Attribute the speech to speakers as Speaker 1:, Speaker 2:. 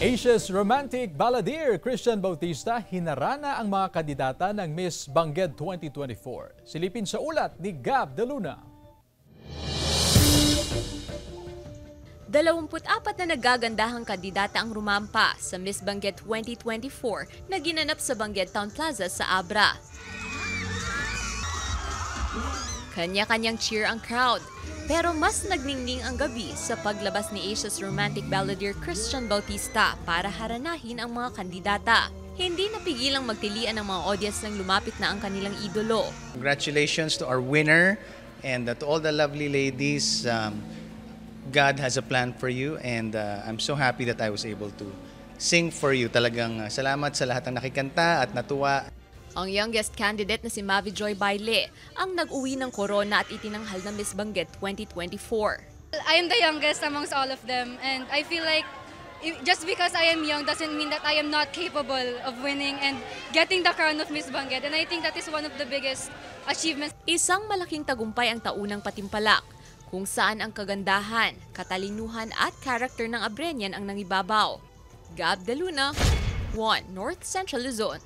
Speaker 1: Asia's romantic balladeer Christian Bautista hinarana ang mga kandidata ng Miss Bangged 2024. Silipin sa ulat ni Gab De Luna.
Speaker 2: 24 na nagagandahang kandidata ang rumampa sa Miss Bangged 2024 na ginanap sa Bangged Town Plaza sa Abra. Kanya-kanyang cheer ang crowd, pero mas nagningning ang gabi sa paglabas ni Asia's romantic balladeer Christian Bautista para haranahin ang mga kandidata. Hindi napigilang magtilian ng mga audience nang lumapit na ang kanilang idolo.
Speaker 3: Congratulations to our winner and to all the lovely ladies. God has a plan for you and I'm so happy that I was able to sing for you. Talagang salamat sa lahat ng nakikanta at natuwa.
Speaker 2: Ang youngest candidate na si Mavi Joy Baile ang nag-uwi ng corona at itinanghal na Miss Bangged 2024.
Speaker 4: I am the youngest amongst all of them and I feel like just because I am young doesn't mean that I am not capable of winning and getting the crown of Miss Bangged, and I think that is one of the biggest achievements.
Speaker 2: Isang malaking tagumpay ang taunang patimpalak, kung saan ang kagandahan, katalinuhan at karakter ng Abrenian ang nangibabaw. Gab De Luna, 1 North Central Luzon.